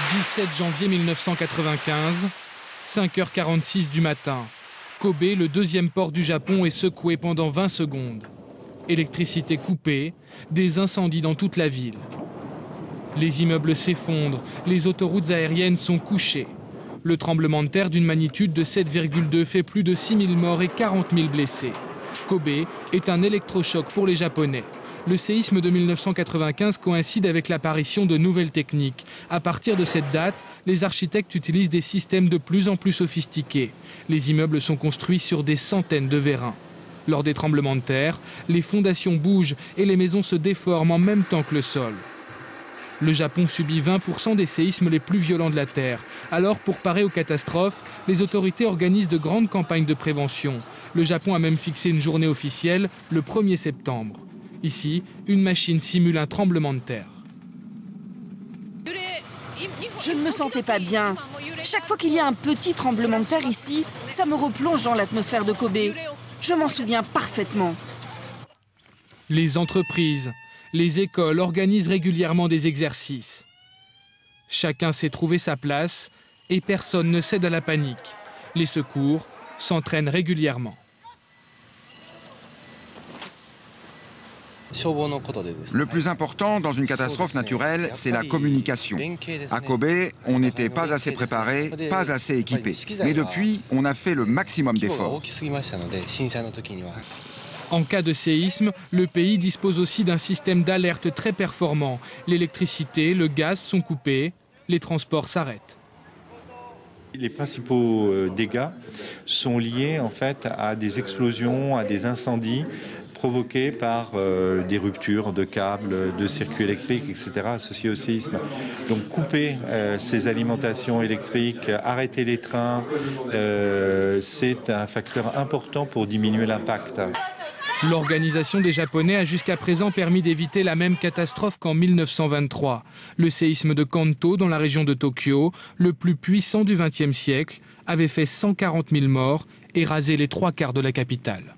17 janvier 1995, 5h46 du matin. Kobe, le deuxième port du Japon, est secoué pendant 20 secondes. Électricité coupée, des incendies dans toute la ville. Les immeubles s'effondrent, les autoroutes aériennes sont couchées. Le tremblement de terre d'une magnitude de 7,2 fait plus de 6 000 morts et 40 000 blessés. Kobe est un électrochoc pour les Japonais. Le séisme de 1995 coïncide avec l'apparition de nouvelles techniques. À partir de cette date, les architectes utilisent des systèmes de plus en plus sophistiqués. Les immeubles sont construits sur des centaines de vérins. Lors des tremblements de terre, les fondations bougent et les maisons se déforment en même temps que le sol. Le Japon subit 20% des séismes les plus violents de la Terre. Alors, pour parer aux catastrophes, les autorités organisent de grandes campagnes de prévention. Le Japon a même fixé une journée officielle, le 1er septembre. Ici, une machine simule un tremblement de terre. Je ne me sentais pas bien. Chaque fois qu'il y a un petit tremblement de terre ici, ça me replonge dans l'atmosphère de Kobe. Je m'en souviens parfaitement. Les entreprises, les écoles organisent régulièrement des exercices. Chacun sait trouver sa place et personne ne cède à la panique. Les secours s'entraînent régulièrement. Le plus important dans une catastrophe naturelle, c'est la communication. À Kobe, on n'était pas assez préparé, pas assez équipé. Mais depuis, on a fait le maximum d'efforts. En cas de séisme, le pays dispose aussi d'un système d'alerte très performant. L'électricité, le gaz sont coupés, les transports s'arrêtent. Les principaux dégâts sont liés en fait à des explosions, à des incendies provoqués par des ruptures de câbles, de circuits électriques, etc. associés au séisme. Donc couper ces alimentations électriques, arrêter les trains, c'est un facteur important pour diminuer l'impact. L'organisation des Japonais a jusqu'à présent permis d'éviter la même catastrophe qu'en 1923. Le séisme de Kanto, dans la région de Tokyo, le plus puissant du XXe siècle, avait fait 140 000 morts et rasé les 3/4 de la capitale.